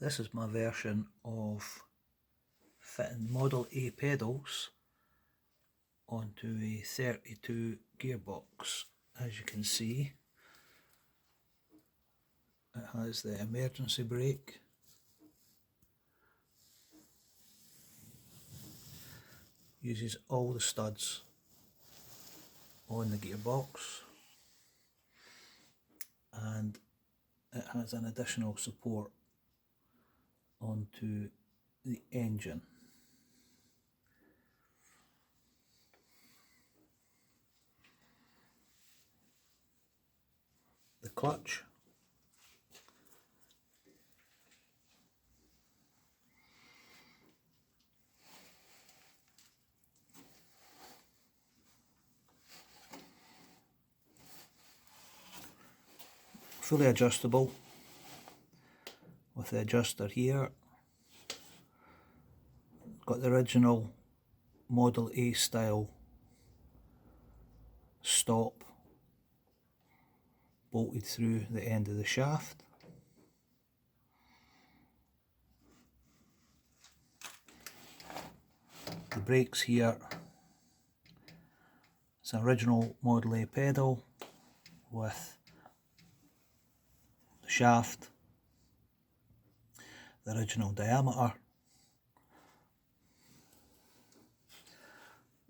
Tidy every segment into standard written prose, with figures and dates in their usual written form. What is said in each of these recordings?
This is my version of fitting Model A pedals onto a 32 gearbox. As you can see, it has the emergency brake, uses all the studs on the gearbox, and it has an additional support onto the engine. The clutch, fully adjustable with the adjuster here. Got the original Model A style stop bolted through the end of the shaft. The brakes here, it's an original Model A pedal with the shaft, the original diameter.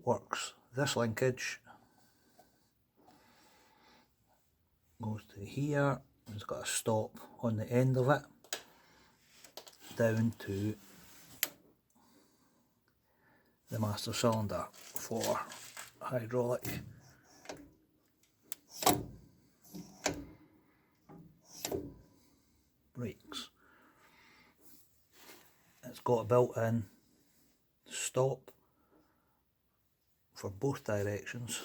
Works this linkage, goes to here, it's got a stop on the end of it, down to the master cylinder for hydraulic brakes. It's got a built-in stop for both directions.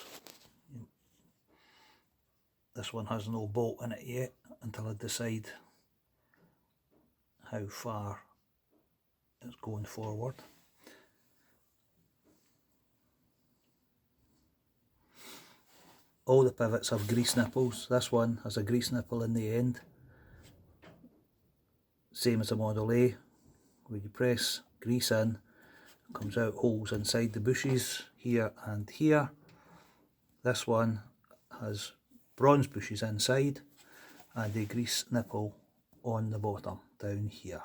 This one has no bolt in it yet until I decide how far it's going forward. All the pivots have grease nipples. This one has a grease nipple in the end, same as a Model A, where you press grease in, it comes out holes inside the bushes here and here. This one has bronze bushes inside and a grease nipple on the bottom down here.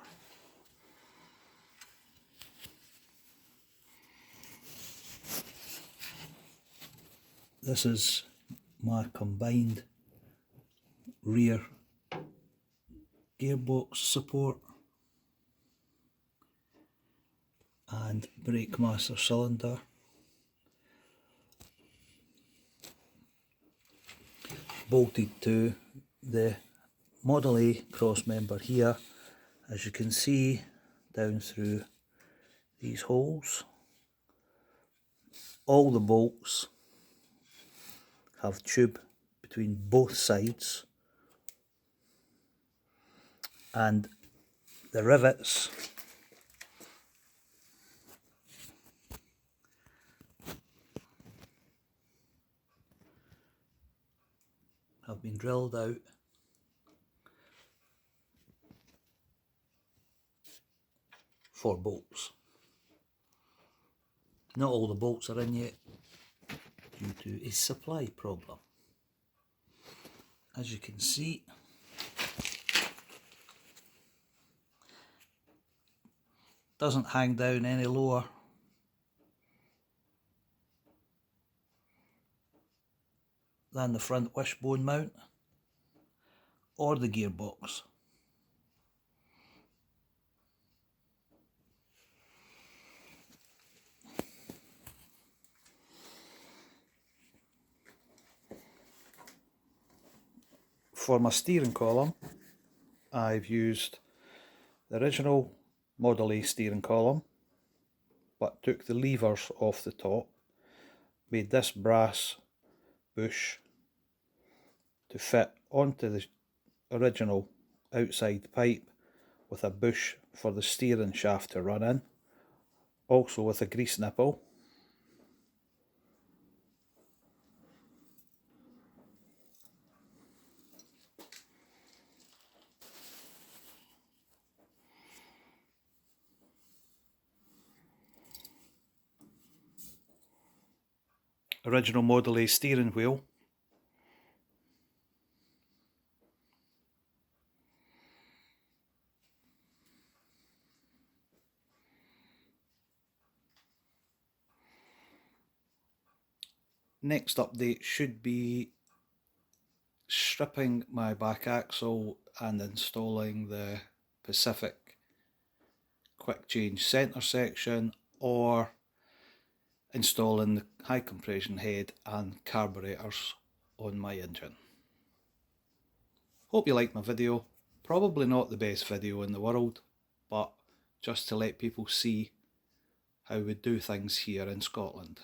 This is my combined rear gearbox support and brake master cylinder. Bolted to the Model A cross member here, as you can see, down through these holes. All the bolts have tube between both sides, and the rivets have been drilled out for bolts. Not all the bolts are in yet due to a supply problem. As you can see, doesn't hang down any lower than the front wishbone mount or the gearbox. For my steering column, I've used the original Model A steering column, but took the levers off the top, made this brass bush to fit onto the original outside pipe with a bush for the steering shaft to run in, also with a grease nipple. original Model A steering wheel. Next update should be stripping my back axle and installing the Pacific quick change centre section, or installing the high compression head and carburetors on my engine. Hope you liked my video. Probably not the best video in the world, but just to let people see how we do things here in Scotland.